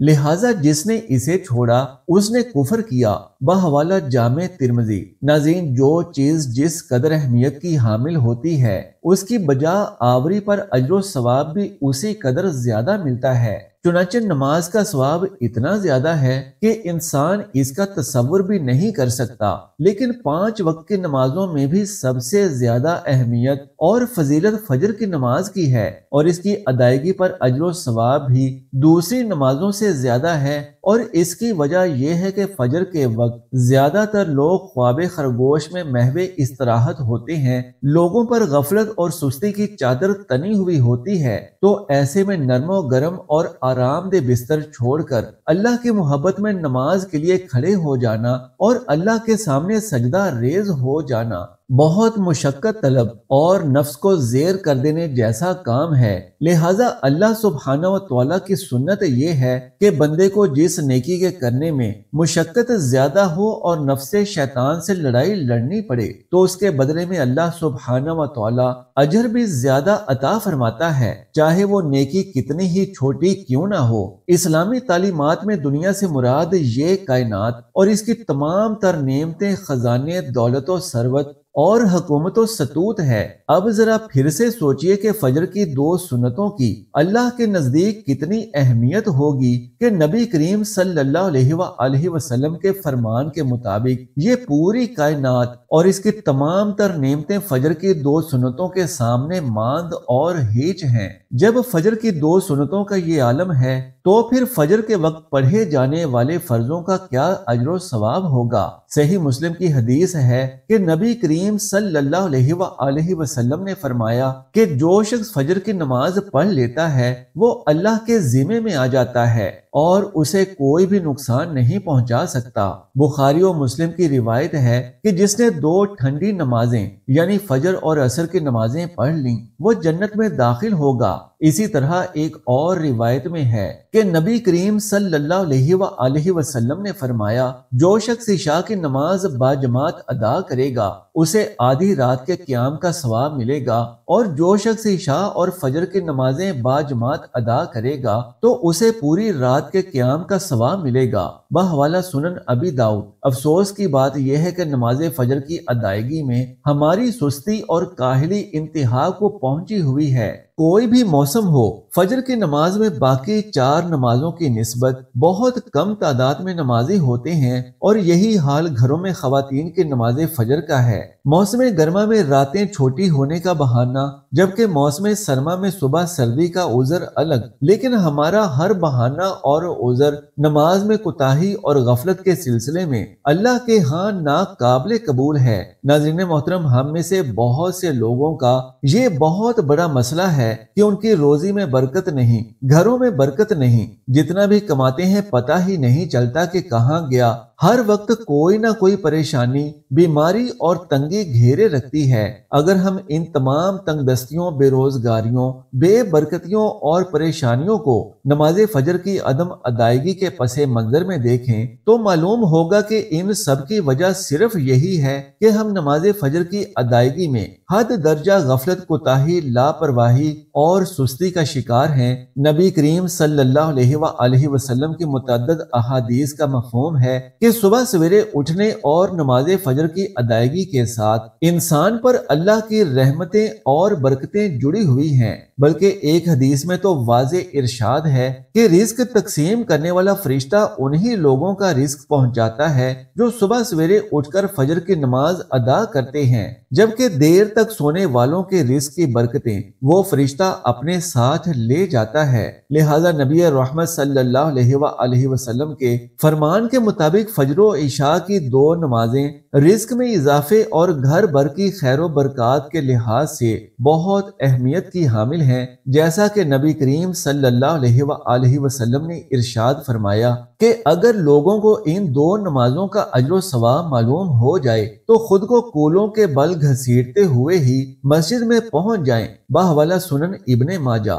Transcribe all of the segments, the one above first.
لہٰذا جس نے اسے چھوڑا اس نے کفر کیا۔ بحوالہ جامع ترمذی۔ ناظرین، جو چیز جس قدر اہمیت کی حامل ہوتی ہے اس کی بجا آوری پر اجر و ثواب بھی اسی قدر زیادہ ملتا ہے۔ چنانچہ نماز کا ثواب اتنا زیادہ ہے کہ انسان اس کا تصور بھی نہیں کر سکتا، لیکن 5 وقت کی نمازوں میں بھی سب سے زیادہ اہمیت اور فضیلت فجر کی نماز کی ہے، اور اس کی ادائیگی پر اجر و ثواب بھی دوسری نمازوں سے زیادہ ہے۔ اور اس کی وجہ یہ ہے کہ فجر کے وقت زیادہ تر لوگ خواب خرگوش میں محو استراحت ہوتے ہیں، لوگوں پر غفلت اور سستی کی چادر تنی ہوئی ہوتی ہے، تو ایسے میں نرم و گرم اور آرام دہ بستر چھوڑ کر اللہ کی محبت میں نماز کے لیے کھڑے ہو جانا اور اللہ کے سامنے سجدہ ریز ہو جانا بہت مشقت طلب اور نفس کو زیر کر دینے جیسا کام ہے۔ لہٰذا اللہ سبحانہ و تعالیٰ کی سنت یہ ہے کہ بندے کو جس نیکی کے کرنے میں مشقت زیادہ ہو اور نفس شیطان سے لڑائی لڑنی پڑے تو اس کے بدلے میں اللہ سبحانہ و تعالیٰ اجر بھی زیادہ عطا فرماتا ہے، چاہے وہ نیکی کتنی ہی چھوٹی کیوں نہ ہو۔ اسلامی تعلیمات میں دنیا سے مراد یہ کائنات اور اس کی تمام تر نعمتیں، خزانے، دولت و ثروت اور حکومت و ستوت ہے۔ اب ذرا پھر سے سوچئے کہ فجر کی 2 سنتوں کی اللہ کے نزدیک کتنی اہمیت ہوگی کہ نبی کریم صلی اللہ علیہ وآلہ وسلم کے فرمان کے مطابق یہ پوری کائنات اور اس کی تمام تر نعمتیں فجر کی 2 سنتوں کے سامنے ماند اور ہیچ ہیں۔ جب فجر کی 2 سنتوں کا یہ عالم ہے تو پھر فجر کے وقت پڑھے جانے والے فرضوں کا کیا اجر و ثواب ہوگا؟ صحیح مسلم کی حدیث ہے کہ نبی کریم صلی اللہ علیہ وآلہ وسلم نے فرمایا کہ جو شخص فجر کی نماز پڑھ لیتا ہے وہ اللہ کے ذمے میں آ جاتا ہے اور اسے کوئی بھی نقصان نہیں پہنچا سکتا۔ بخاری و مسلم کی روایت ہے کہ جس نے 2 ٹھنڈی نمازیں یعنی فجر اور عصر کی نمازیں پڑھ لیں وہ جنت میں داخل ہوگا۔ اسی طرح ایک اور روایت میں ہے کہ نبی کریم صلی اللہ علیہ وآلہ وسلم نے فرمایا جو شخص عشاء کی نماز باجماعت ادا کرے گا اسے آدھی رات کے قیام کا ثواب ملے گا، اور جو شخص عشاء اور فجر کی نمازیں باجماعت ادا کرے گا تو اسے پوری رات کے قیام کا ثواب ملے گا۔ بحوالہ سنن ابی داؤد۔ افسوس کی بات یہ ہے کہ نماز فجر کی ادائیگی میں ہماری سستی اور کاہلی انتہا کو پہنچی ہوئی ہے۔ کوئی بھی موسم ہو، فجر کی نماز میں باقی 4 نمازوں کی نسبت بہت کم تعداد میں نمازی ہوتے ہیں، اور یہی حال گھروں میں خواتین کی نماز فجر کا ہے۔ موسم گرما میں راتیں چھوٹی ہونے کا بہانہ، جبکہ موسم سرما میں صبح سردی کا عذر الگ، لیکن ہمارا ہر بہانہ اور عذر نماز میں کوتاہی اور غفلت کے سلسلے میں اللہ کے ہاں ناقابل قبول ہے۔ ناظرین محترم، ہم میں سے بہت سے لوگوں کا یہ بہت بڑا مسئلہ ہے کہ ان کی روزی میں برکت نہیں، گھروں میں برکت نہیں، جتنا بھی کماتے ہیں پتہ ہی نہیں چلتا کہ کہاں گیا۔ ہر وقت کوئی نہ کوئی پریشانی، بیماری اور تنگی گھیرے رکھتی ہے۔ اگر ہم ان تمام تنگ دستیوں، بے روزگاریوں، بے برکتیوں اور پریشانیوں کو نماز فجر کی عدم ادائیگی کے پس منظر میں دیکھیں تو معلوم ہوگا کہ ان سب کی وجہ صرف یہی ہے کہ ہم نماز فجر کی ادائیگی میں حد درجہ غفلت، کوتاہی، لاپرواہی اور سستی کا شکار ہیں۔ نبی کریم صلی اللہ علیہ وآلہ وسلم کی متعدد احادیث کا مفہوم ہے کہ صبح سویرے اٹھنے اور نماز فجر کی ادائیگی کے ساتھ انسان پر اللہ کی رحمتیں اور برکتیں جڑی ہوئی ہیں، بلکہ ایک حدیث میں تو واضح ارشاد ہے کہ رزق تقسیم کرنے والا فرشتہ انہی لوگوں کا رزق پہنچاتا ہے جو صبح سویرے اٹھ کر فجر کی نماز ادا کرتے ہیں، جبکہ دیر تک سونے والوں کے رزق کی برکتیں وہ فرشتہ اپنے ساتھ لے جاتا ہے۔ لہذا نبی رحمت صلی اللہ علیہ وآلہ وسلم کے فرمان کے مطابق فجر و عشاء کی 2 نمازیں رزق میں اضافے اور گھر بھر کی خیر و برکات کے لحاظ سے بہت اہمیت کی حامل ہیں، جیسا کہ نبی کریم صلی اللہ علیہ وآلہ وسلم نے ارشاد فرمایا کہ اگر لوگوں کو ان 2 نمازوں کا اجر و ثواب معلوم ہو جائے تو خود کو کولوں کے بل گھسیٹتے ہوئے ہی مسجد میں پہنچ جائیں۔ بحوالہ سنن ابن ماجہ۔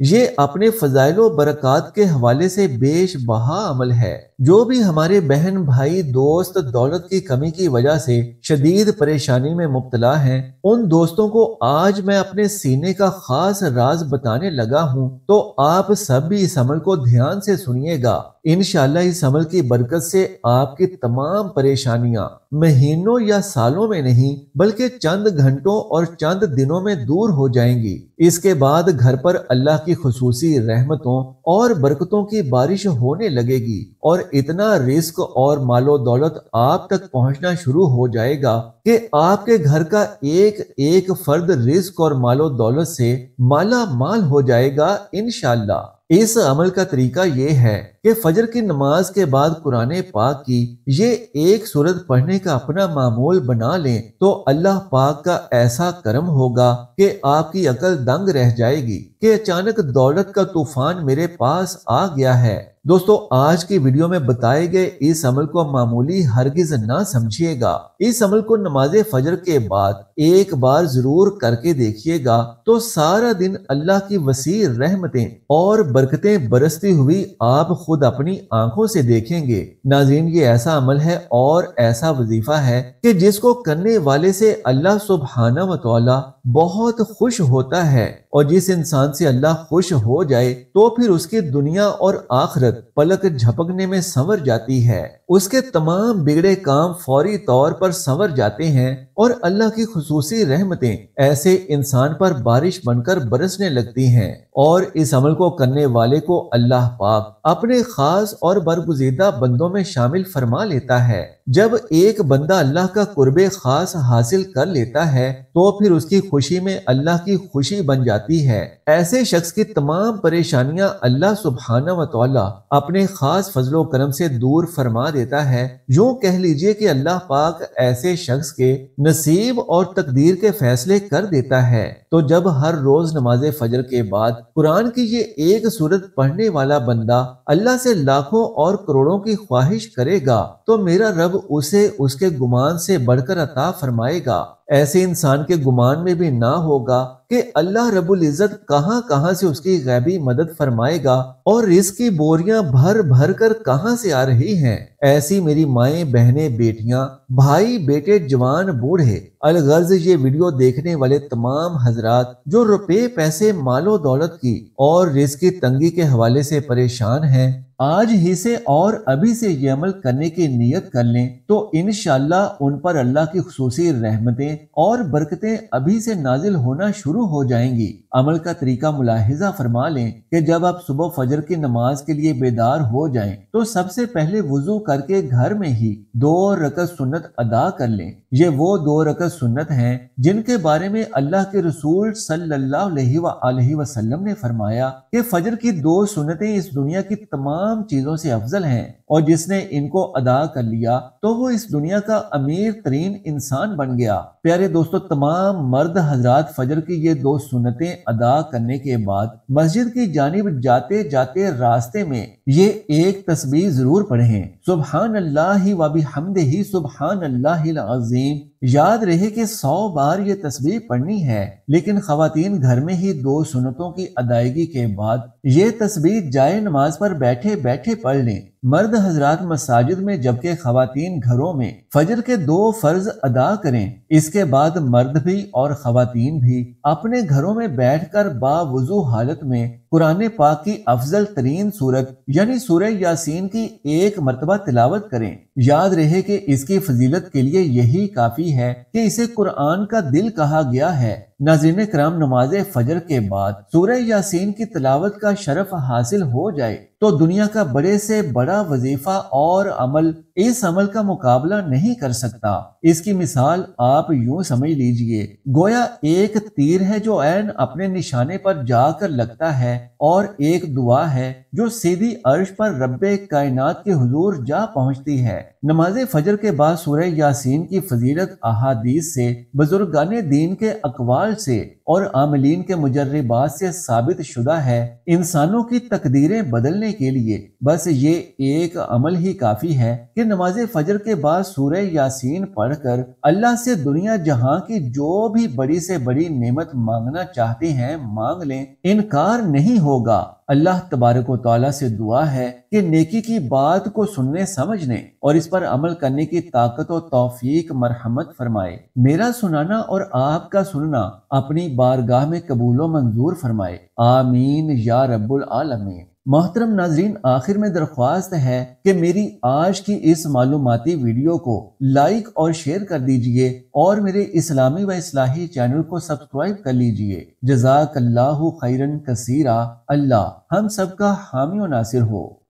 یہ اپنے فضائل و برکات کے حوالے سے بیش بہا عمل ہے۔ جو بھی ہمارے بہن بھائی دوست دولت کی کمی کی وجہ سے شدید پریشانی میں مبتلا ہیں، ان دوستوں کو آج میں اپنے سینے کا خاص راز بتانے لگا ہوں، تو آپ سب بھی اس عمل کو دھیان سے سنیے گا۔ انشاءاللہ اس عمل کی برکت سے آپ کی تمام پریشانیاں مہینوں یا سالوں میں نہیں بلکہ چند گھنٹوں اور چند دنوں میں دور ہو جائیں گی۔ اس کے بعد گھر پر اللہ کی خصوصی رحمتوں اور برکتوں کی بارش ہونے لگے گی، اور اتنا رزق اور مال و دولت آپ تک پہنچنا شروع ہو جائے گا کہ آپ کے گھر کا ایک ایک فرد رزق اور مال و دولت سے مالا مال ہو جائے گا انشاءاللہ۔ اس عمل کا طریقہ یہ ہے کہ فجر کی نماز کے بعد قرآن پاک کی یہ ایک سورت پڑھنے کا اپنا معمول بنا لیں تو اللہ پاک کا ایسا کرم ہوگا کہ آپ کی عقل دنگ رہ جائے گی کہ اچانک دولت کا طوفان میرے پاس آ گیا ہے۔ دوستو، آج کی ویڈیو میں بتائے گئے اس عمل کو معمولی ہرگز نہ سمجھیے گا۔ اس عمل کو نماز فجر کے بعد ایک بار ضرور کر کے دیکھیے گا تو سارا دن اللہ کی وسیع رحمتیں اور برکتیں برستی ہوئی آپ خود اپنی آنکھوں سے دیکھیں گے۔ ناظرین، یہ ایسا عمل ہے اور ایسا وظیفہ ہے کہ جس کو کرنے والے سے اللہ سبحانہ و تعالی بہت خوش ہوتا ہے، اور جس انسان سے اللہ خوش ہو جائے تو پھر اس کی دنیا اور آخرت پلک جھپکنے میں سنور جاتی ہے۔ اس کے تمام بگڑے کام فوری طور پر سنور جاتے ہیں، اور اللہ کی خصوصی رحمتیں ایسے انسان پر بارش بن کر برسنے لگتی ہیں، اور اس عمل کو کرنے والے کو اللہ پاک اپنے خاص اور برگزیدہ بندوں میں شامل فرما لیتا ہے۔ جب ایک بندہ اللہ کا قرب خاص حاصل کر لیتا ہے تو پھر اس کی خوشی میں اللہ کی خوشی بن جاتی ہے۔ ایسے شخص کی تمام پریشانیاں اللہ سبحانہ و تعالی اپنے خاص فضل و کرم سے دور فرما دیتا ہے۔ یوں کہہ لیجئے کہ اللہ پاک ایسے شخص کے نصیب اور تقدیر کے فیصلے کر دیتا ہے۔ تو جب ہر روز نماز فجر کے بعد قرآن کی یہ ایک سورت پڑھنے والا بندہ اللہ سے لاکھوں اور کروڑوں کی خواہش کرے گا تو میرا رب اسے اس کے گمان سے بڑھ کر عطا فرمائے گا۔ ایسے انسان کے گمان میں بھی نہ ہوگا کہ اللہ رب العزت کہاں کہاں سے اس کی غیبی مدد فرمائے گا اور رزق کی بوریاں بھر بھر کر کہاں سے آ رہی ہیں۔ ایسی میری مائیں بہنیں بیٹیاں بھائی بیٹے جوان بوڑھے، الغرض یہ ویڈیو دیکھنے والے تمام حضرات جو روپے پیسے مال و دولت کی اور رزق کی تنگی کے حوالے سے پریشان ہیں، آج ہی سے اور ابھی سے یہ عمل کرنے کی نیت کر لیں تو انشاءاللہ ان پر اللہ کی خصوصی رحمتیں اور برکتیں ابھی سے نازل ہونا شروع ہو جائیں گی۔ عمل کا طریقہ ملاحظہ فرما لیں کہ جب آپ صبح فجر کی نماز کے لیے بیدار ہو جائیں تو سب سے پہلے وضو کر کے گھر میں ہی 2 رکعت سنت ادا کر لیں۔ یہ وہ 2 رکعت سنت ہیں جن کے بارے میں اللہ کے رسول صلی اللہ علیہ وآلہ وسلم نے فرمایا کہ فجر کی 2 سنتیں اس دنیا کی تمام چیزوں سے افضل ہیں، اور جس نے ان کو ادا کر لیا تو وہ اس دنیا کا امیر ترین انسان بن گیا۔ پیارے دوستو، تمام مرد حضرات فجر کی یہ 2 سنتیں ادا کرنے کے بعد مسجد کی جانب جاتے جاتے راستے میں یہ ایک تسبیح ضرور پڑھیں، سبحان اللہ و بحمدہ سبحان اللہ العظیم۔ یاد رہے کہ 100 بار یہ تسبیح پڑھنی ہے، لیکن خواتین گھر میں ہی 2 سنتوں کی ادائیگی کے بعد یہ تسبیح جائے نماز پر بیٹھے بیٹھے پڑھ لیں۔ مرد حضرات مساجد میں، جبکہ خواتین گھروں میں فجر کے 2 فرض ادا کریں۔ اس کے بعد مرد بھی اور خواتین بھی اپنے گھروں میں بیٹھ کر باوضو حالت میں قرآن پاک کی افضل ترین سورت یعنی سورہ یاسین کی 1 مرتبہ تلاوت کریں۔ یاد رہے کہ اس کی فضیلت کے لیے یہی کافی ہے کہ اسے قرآن کا دل کہا گیا ہے۔ ناظرین کرام، نماز فجر کے بعد سورہ یاسین کی تلاوت کا شرف حاصل ہو جائے تو دنیا کا بڑے سے بڑا وظیفہ اور عمل اس عمل کا مقابلہ نہیں کر سکتا۔ اس کی مثال آپ یوں سمجھ لیجئے، گویا ایک تیر ہے جو عین اپنے نشانے پر جا کر لگتا ہے، اور ایک دعا ہے جو سیدھی عرش پر رب کائنات کے حضور جا پہنچتی ہے۔ نماز فجر کے بعد سورہ یاسین کی فضیلت احادیث سے، بزرگان دین کے اقوال افعال سے اور عاملین کے مجربات سے ثابت شدہ ہے۔ انسانوں کی تقدیریں بدلنے کے لیے بس یہ ایک عمل ہی کافی ہے کہ نماز فجر کے بعد سورہ یاسین پڑھ کر اللہ سے دنیا جہاں کی جو بھی بڑی سے بڑی نعمت مانگنا چاہتے ہیں مانگ لیں، انکار نہیں ہوگا۔ اللہ تبارک و تعالیٰ سے دعا ہے کہ نیکی کی بات کو سننے سمجھنے اور اس پر عمل کرنے کی طاقت و توفیق مرحمت فرمائے۔ میرا سنانا اور آپ کا سننا اپنی بارگاہ میں قبول و منظور فرمائے، آمین یا رب العالمین۔ محترم ناظرین، آخر میں درخواست ہے کہ میری آج کی اس معلوماتی ویڈیو کو لائک اور شیئر کر دیجئے اور میرے اسلامی و اصلاحی چینل کو سبسکرائب کر لیجئے۔ جزاک اللہ خیرن کثیرا۔ اللہ ہم سب کا حامی و ناصر ہو۔